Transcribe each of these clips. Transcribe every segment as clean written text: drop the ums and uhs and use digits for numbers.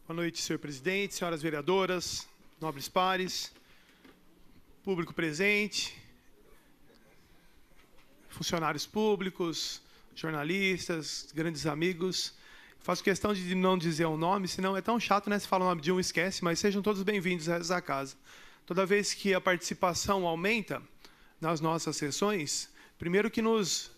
Boa noite, senhor presidente, senhoras vereadoras, nobres pares, público presente, funcionários públicos, jornalistas, grandes amigos. Faço questão de não dizer o nome, senão é tão chato, né? Se fala o nome de um, esquece, mas sejam todos bem-vindos a essa casa. Toda vez que a participação aumenta nas nossas sessões, primeiro que nos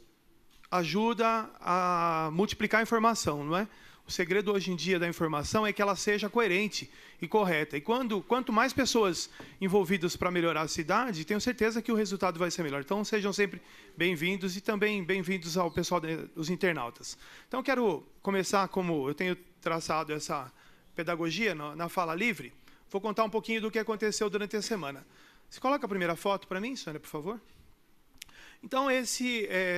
ajuda a multiplicar a informação, não é? O segredo hoje em dia da informação é que ela seja coerente e correta. E quanto mais pessoas envolvidas para melhorar a cidade, tenho certeza que o resultado vai ser melhor. Então, sejam sempre bem-vindos e também bem-vindos ao pessoal dos internautas. Então, quero começar, como eu tenho traçado essa pedagogia na fala livre, vou contar um pouquinho do que aconteceu durante a semana. Você coloca a primeira foto para mim, Sônia, por favor? Então,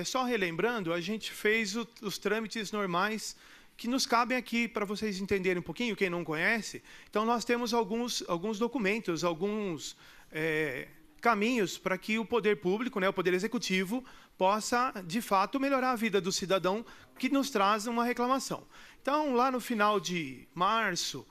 só relembrando, a gente fez os trâmites normais que nos cabem aqui, para vocês entenderem um pouquinho, quem não conhece. Então, nós temos alguns documentos, alguns caminhos para que o poder público, né, o poder executivo, possa, de fato, melhorar a vida do cidadão que nos traz uma reclamação. Então, lá no final de março,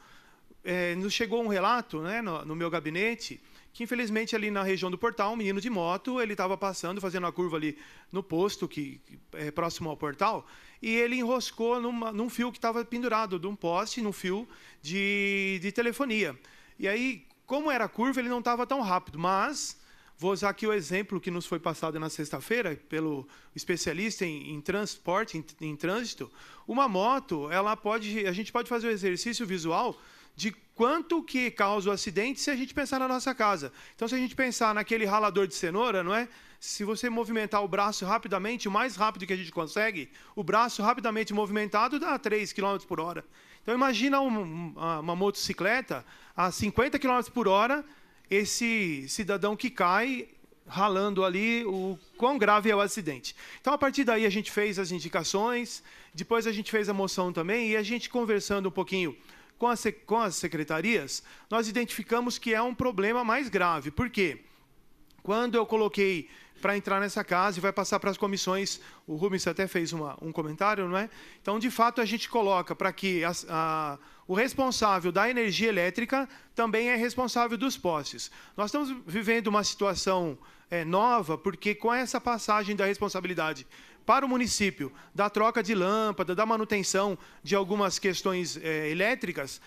nos chegou um relato, né, no meu gabinete, que infelizmente ali na região do Portal, um menino de moto, ele estava passando, fazendo a curva ali no posto, que é próximo ao Portal, e ele enroscou num fio que estava pendurado de um poste, num fio de telefonia. E aí, como era curva, ele não estava tão rápido, mas vou usar aqui o exemplo que nos foi passado na sexta-feira pelo especialista em transporte, em trânsito. Uma moto, a gente pode fazer o exercício visual de quanto que causa o acidente se a gente pensar na nossa casa. Então, se a gente pensar naquele ralador de cenoura, não é? Se você movimentar o braço rapidamente, o mais rápido que a gente consegue, o braço rapidamente movimentado dá 3 km por hora. Então, imagina uma motocicleta a 50 km por hora, esse cidadão que cai ralando ali, o quão grave é o acidente. Então, a partir daí, a gente fez as indicações, depois a gente fez a moção também, e a gente conversando um pouquinho com as secretarias, nós identificamos que é um problema mais grave. Por quê? Quando eu coloquei para entrar nessa casa e vai passar para as comissões, o Rubens até fez um comentário, não é? Então, de fato, a gente coloca para que o responsável da energia elétrica também é responsável dos postes. Nós estamos vivendo uma situação nova, porque com essa passagem da responsabilidade para o município, da troca de lâmpada, da manutenção de algumas questões elétricas,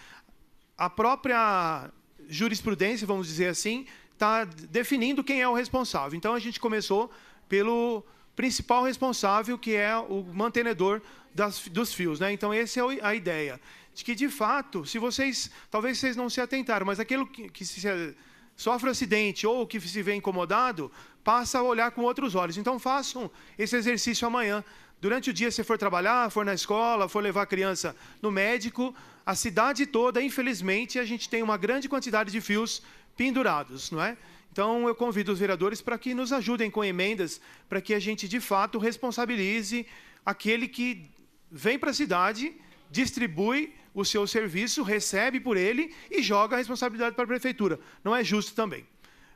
a própria jurisprudência, vamos dizer assim, está definindo quem é o responsável. Então, a gente começou pelo principal responsável, que é o mantenedor dos fios, né? Então, essa é a ideia. De que, de fato, talvez vocês não se atentaram, mas aquilo que sofre acidente ou que se vê incomodado, passa a olhar com outros olhos. Então, façam esse exercício amanhã. Durante o dia, se for trabalhar, for na escola, for levar a criança no médico, a cidade toda, infelizmente, a gente tem uma grande quantidade de fios pendurados, não é? Então, eu convido os vereadores para que nos ajudem com emendas, para que a gente, de fato, responsabilize aquele que vem para a cidade, distribui o seu serviço, recebe por ele e joga a responsabilidade para a prefeitura. Não é justo também.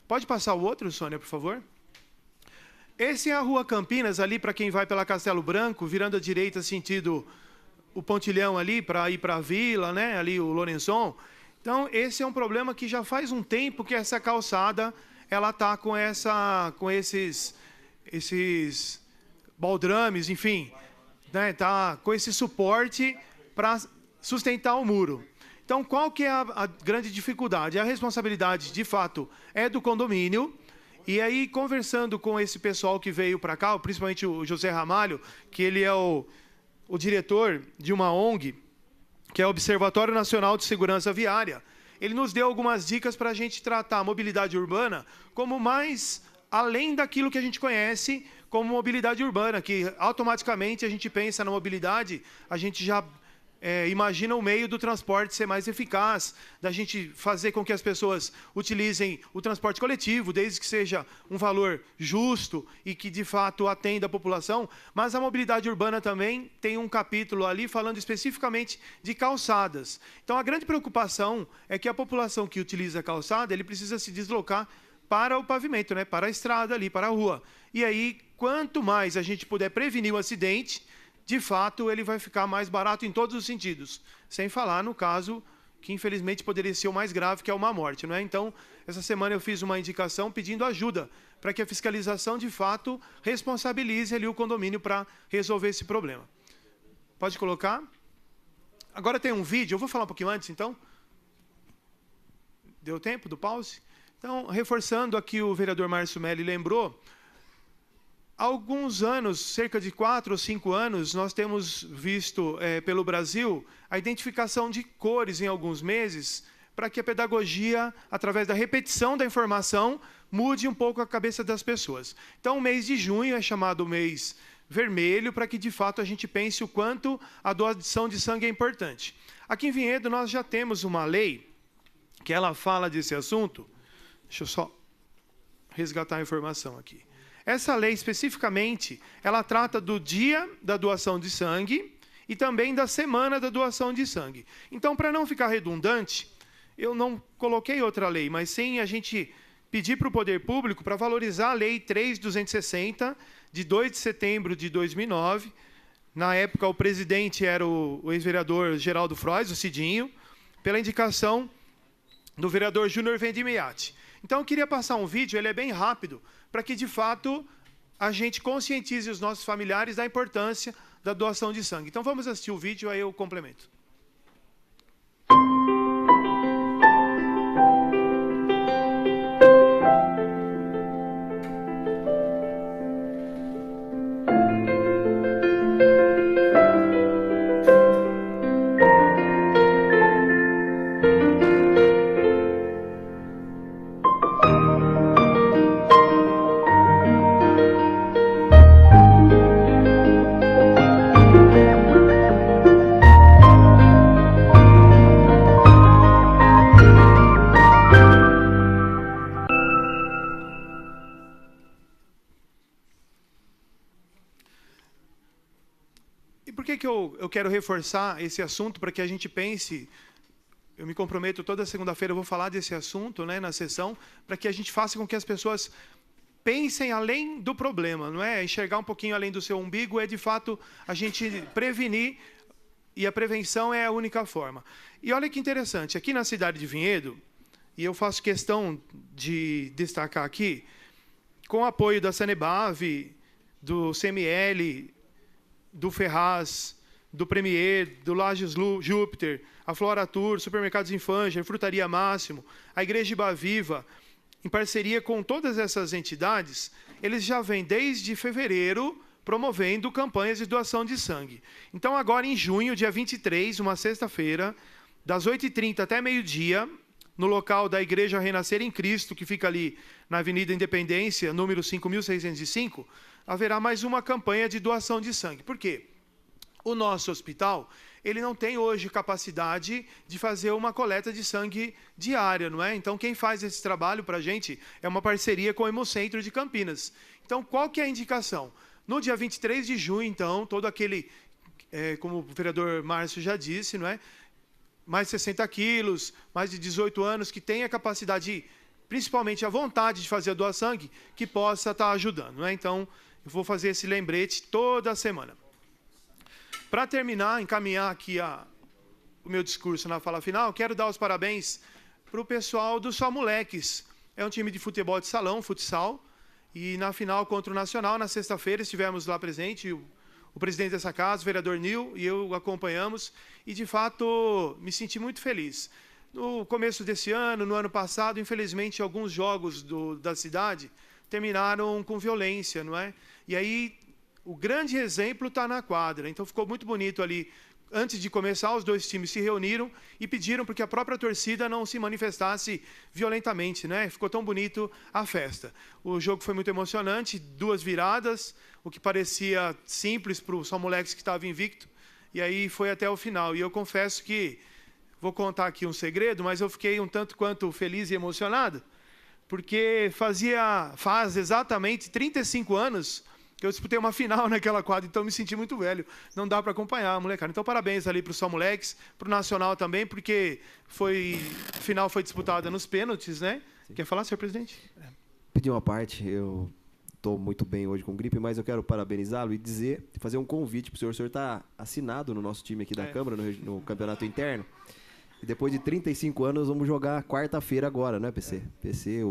Pode passar o outro, Sônia, por favor? Esse é a Rua Campinas, ali para quem vai pela Castelo Branco, virando à direita, sentido o Pontilhão ali, para ir para a Vila, né? Ali o Lorenzon. Então, esse é um problema que já faz um tempo que essa calçada ela está com esses baldrames, enfim, né? Tá com esse suporte para sustentar o muro. Então, qual que é a grande dificuldade? A responsabilidade, de fato, é do condomínio. E aí, conversando com esse pessoal que veio para cá, principalmente o José Ramalho, que ele é o diretor de uma ONG, que é o Observatório Nacional de Segurança Viária, ele nos deu algumas dicas para a gente tratar a mobilidade urbana como mais além daquilo que a gente conhece como mobilidade urbana, que automaticamente a gente pensa na mobilidade, a gente já imagina o meio do transporte ser mais eficaz, da gente fazer com que as pessoas utilizem o transporte coletivo, desde que seja um valor justo e que, de fato, atenda a população. Mas a mobilidade urbana também tem um capítulo ali falando especificamente de calçadas. Então, a grande preocupação é que a população que utiliza a calçada, ele precisa se deslocar para o pavimento, né? Para a estrada ali, para a rua. E aí, quanto mais a gente puder prevenir o acidente, de fato, ele vai ficar mais barato em todos os sentidos. Sem falar no caso que infelizmente poderia ser o mais grave, que é uma morte, não é? Então, essa semana eu fiz uma indicação pedindo ajuda para que a fiscalização, de fato, responsabilize ali o condomínio para resolver esse problema. Pode colocar? Agora tem um vídeo, eu vou falar um pouquinho antes, então. Deu tempo do pause? Então, reforçando aqui, o vereador Márcio Melli lembrou, há alguns anos, cerca de 4 ou 5 anos, nós temos visto pelo Brasil a identificação de cores em alguns meses para que a pedagogia, através da repetição da informação, mude um pouco a cabeça das pessoas. Então, o mês de junho é chamado mês vermelho para que, de fato, a gente pense o quanto a doação de sangue é importante. Aqui em Vinhedo, nós já temos uma lei que ela fala desse assunto. Deixa eu só resgatar a informação aqui. Essa lei, especificamente, ela trata do dia da doação de sangue e também da semana da doação de sangue. Então, para não ficar redundante, eu não coloquei outra lei, mas sim a gente pedir para o poder público para valorizar a Lei 3.260, de 2 de setembro de 2009. Na época, o presidente era o ex-vereador Geraldo Frois, o Cidinho, pela indicação do vereador Júnior Vendimiati. Então, eu queria passar um vídeo, ele é bem rápido, para que, de fato, a gente conscientize os nossos familiares da importância da doação de sangue. Então, vamos assistir o vídeo, aí eu complemento. Eu quero reforçar esse assunto para que a gente pense, eu me comprometo, toda segunda-feira eu vou falar desse assunto, né, na sessão, para que a gente faça com que as pessoas pensem além do problema, não é? Enxergar um pouquinho além do seu umbigo é, de fato, a gente prevenir, e a prevenção é a única forma. E olha que interessante, aqui na cidade de Vinhedo, e eu faço questão de destacar aqui, com o apoio da Sanebave, do CML, do Ferraz, do Premier, do Lages Júpiter, a Flora Tour, Supermercados Infanger, Frutaria Máximo, a Igreja Iba Viva, em parceria com todas essas entidades, eles já vêm desde fevereiro promovendo campanhas de doação de sangue. Então, agora em junho, dia 23, uma sexta-feira, das 8h30 até meio-dia, no local da Igreja Renascer em Cristo, que fica ali na Avenida Independência, número 5.605, haverá mais uma campanha de doação de sangue. Por quê? O nosso hospital, ele não tem hoje capacidade de fazer uma coleta de sangue diária, não é? Então, quem faz esse trabalho para a gente é uma parceria com o Hemocentro de Campinas. Então, qual que é a indicação? No dia 23 de junho, então, todo aquele, como o vereador Márcio já disse, não é? Mais de 60 quilos, mais de 18 anos, que tem a capacidade, principalmente a vontade de fazer a doação de sangue, que possa estar ajudando, não é? Então, eu vou fazer esse lembrete toda semana. Para terminar, encaminhar aqui o meu discurso na fala final, quero dar os parabéns para o pessoal do Só Moleques. É um time de futebol de salão, futsal, e na final contra o Nacional, na sexta-feira, estivemos lá presente, o presidente dessa casa, o vereador Nil, e eu acompanhamos, e de fato me senti muito feliz. No começo desse ano, no ano passado, infelizmente, alguns jogos da cidade terminaram com violência, não é? E aí, o grande exemplo está na quadra. Então, ficou muito bonito ali. Antes de começar, os dois times se reuniram e pediram para que a própria torcida não se manifestasse violentamente, né? Ficou tão bonito a festa. O jogo foi muito emocionante, 2 viradas, o que parecia simples para o São Moleques que estava invicto, e aí foi até o final. E eu confesso que, vou contar aqui um segredo, mas eu fiquei um tanto quanto feliz e emocionado, porque faz exatamente 35 anos que eu disputei uma final naquela quadra, então eu me senti muito velho. Não dá para acompanhar, molecada. Então, parabéns ali para o Só Moleques, para o Nacional também, porque a final foi disputada nos pênaltis, né? Sim. Quer falar, senhor presidente? Pedir uma parte, eu estou muito bem hoje com gripe, mas eu quero parabenizá-lo e fazer um convite para o senhor. O senhor está assinado no nosso time aqui da Câmara, no campeonato interno. E depois de 35 anos, vamos jogar quarta-feira agora, né, PC? PC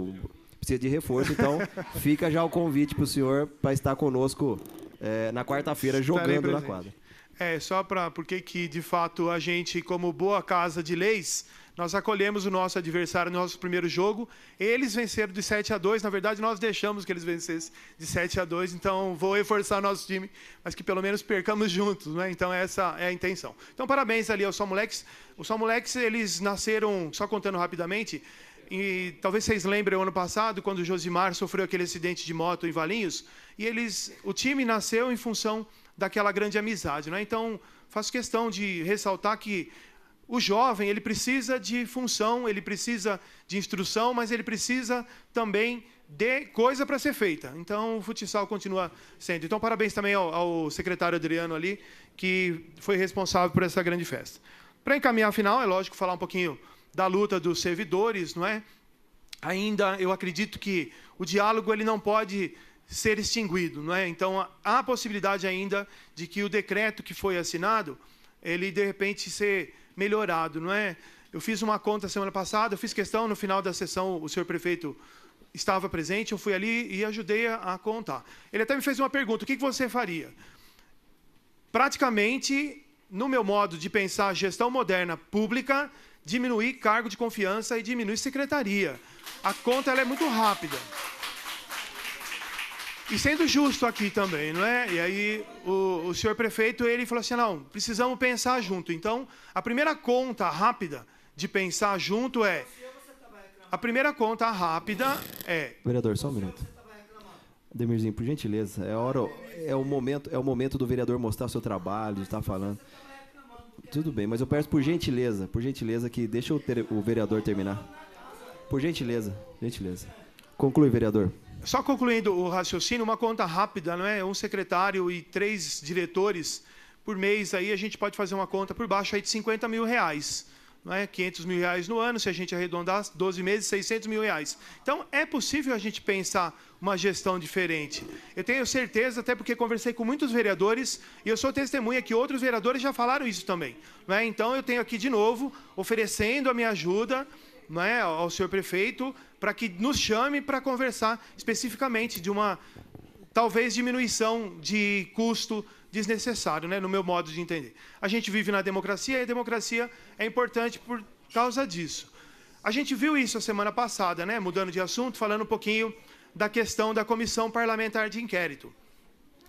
precisa de reforço, então fica já o convite para o senhor para estar conosco na quarta-feira jogando na quadra. Porque que, de fato, a gente, como boa casa de leis, nós acolhemos o nosso adversário no nosso primeiro jogo. Eles venceram de 7-2. Na verdade, nós deixamos que eles vencessem de 7-2. Então, vou reforçar nosso time, mas que pelo menos percamos juntos, né? Então, essa é a intenção. Então, parabéns ali aos São Moleques. Os São Moleques, eles nasceram, só contando rapidamente, e talvez vocês lembrem, o ano passado, quando o Josimar sofreu aquele acidente de moto em Valinhos, e o time nasceu em função daquela grande amizade, né? Então, faço questão de ressaltar que o jovem, ele precisa de função, ele precisa de instrução, mas ele precisa também de coisa para ser feita. Então, o futsal continua sendo. Então, parabéns também ao secretário Adriano ali, que foi responsável por essa grande festa. Para encaminhar a final, é lógico falar um pouquinho da luta dos servidores, não é? Ainda, eu acredito que o diálogo ele não pode ser extinguido, não é? Então, há a possibilidade ainda de que o decreto que foi assinado, ele, de repente, ser melhorado, não é? Eu fiz uma conta semana passada, eu fiz questão, no final da sessão, o senhor prefeito estava presente, eu fui ali e ajudei a contar. Ele até me fez uma pergunta, o que você faria? Praticamente, no meu modo de pensar gestão moderna pública, diminuir cargo de confiança e diminuir secretaria. A conta ela é muito rápida. E sendo justo aqui também, não é? E aí o senhor prefeito, ele falou assim, não, precisamos pensar junto. Então, a primeira conta rápida de pensar junto a primeira conta rápida é... Vereador, só um minuto. Demirzinho, por gentileza, é o momento do vereador mostrar seu trabalho, de estar falando. Tudo bem, mas eu peço por gentileza, que deixa o vereador terminar. Por gentileza. Conclui, vereador. Só concluindo o raciocínio, uma conta rápida, não é? Um secretário e 3 diretores por mês, aí a gente pode fazer uma conta por baixo aí de 50 mil reais. Não é? 500 mil reais no ano, se a gente arredondar, 12 meses, 600 mil reais. Então, é possível a gente pensar uma gestão diferente. Eu tenho certeza, até porque conversei com muitos vereadores, e eu sou testemunha que outros vereadores já falaram isso também. Não é? Então, eu tenho aqui de novo, oferecendo a minha ajuda, não é, ao senhor prefeito, para que nos chame para conversar especificamente de uma, talvez, diminuição de custo desnecessário, né, no meu modo de entender. A gente vive na democracia e a democracia é importante por causa disso. A gente viu isso a semana passada, né, mudando de assunto, falando um pouquinho da questão da Comissão Parlamentar de Inquérito.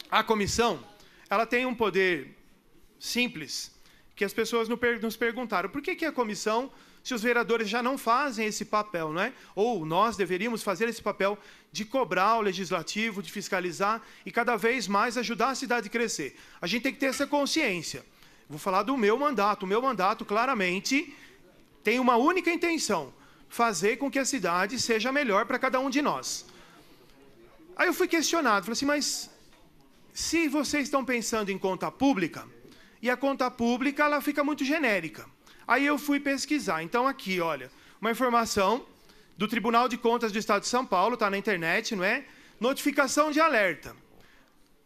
A comissão, ela tem um poder simples, que as pessoas nos perguntaram, por que a comissão, se os vereadores já não fazem esse papel, não é? Ou nós deveríamos fazer esse papel de cobrar o legislativo, de fiscalizar e cada vez mais ajudar a cidade a crescer. A gente tem que ter essa consciência. Vou falar do meu mandato. O meu mandato, claramente, tem uma única intenção, fazer com que a cidade seja melhor para cada um de nós. Aí eu fui questionado, falei assim, mas se vocês estão pensando em conta pública, e a conta pública ela fica muito genérica. Aí eu fui pesquisar. Então, aqui, olha, uma informação do Tribunal de Contas do Estado de São Paulo, está na internet, não é? Notificação de alerta.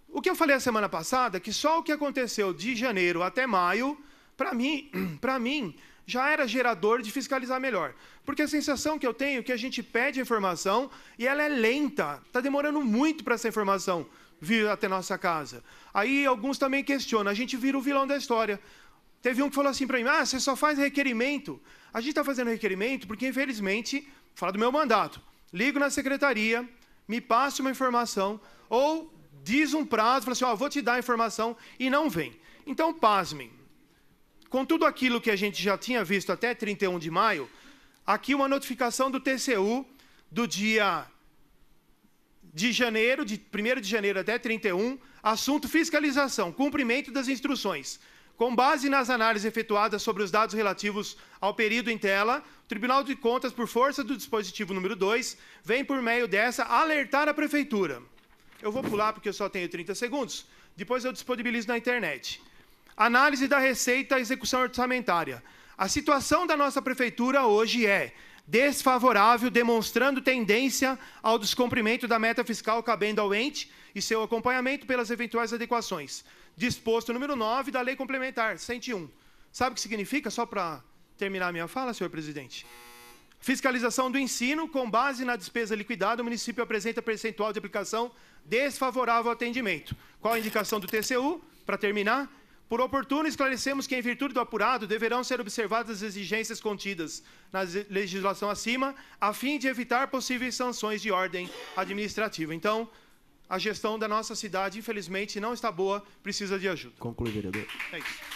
O que eu falei a semana passada, que só o que aconteceu de janeiro até maio, para mim, já era gerador de fiscalizar melhor. Porque a sensação que eu tenho é que a gente pede informação e ela é lenta, está demorando muito para essa informação vir até nossa casa. Aí alguns também questionam, a gente vira o vilão da história. Teve um que falou assim para mim, você só faz requerimento. A gente está fazendo requerimento porque, infelizmente, fala do meu mandato, ligo na secretaria, me passa uma informação, ou diz um prazo, fala assim, vou te dar a informação, e não vem. Então, pasmem. Com tudo aquilo que a gente já tinha visto até 31 de maio, aqui uma notificação do TCU do dia de janeiro, de 1º de janeiro até 31, assunto fiscalização, cumprimento das instruções. Com base nas análises efetuadas sobre os dados relativos ao período em tela, o Tribunal de Contas, por força do dispositivo número 2, vem por meio dessa alertar a Prefeitura. Eu vou pular porque eu só tenho 30 segundos, depois eu disponibilizo na internet. Análise da receita e execução orçamentária. A situação da nossa Prefeitura hoje é desfavorável, demonstrando tendência ao descumprimento da meta fiscal cabendo ao ente e seu acompanhamento pelas eventuais adequações. Disposto número 9 da Lei Complementar 101. Sabe o que significa? Só para terminar a minha fala, senhor presidente. Fiscalização do ensino. Com base na despesa liquidada, o município apresenta percentual de aplicação desfavorável ao atendimento. Qual a indicação do TCU? Para terminar, por oportuno, esclarecemos que, em virtude do apurado, deverão ser observadas as exigências contidas na legislação acima, a fim de evitar possíveis sanções de ordem administrativa. Então, a gestão da nossa cidade, infelizmente, não está boa, precisa de ajuda. Conclui, vereador. É isso.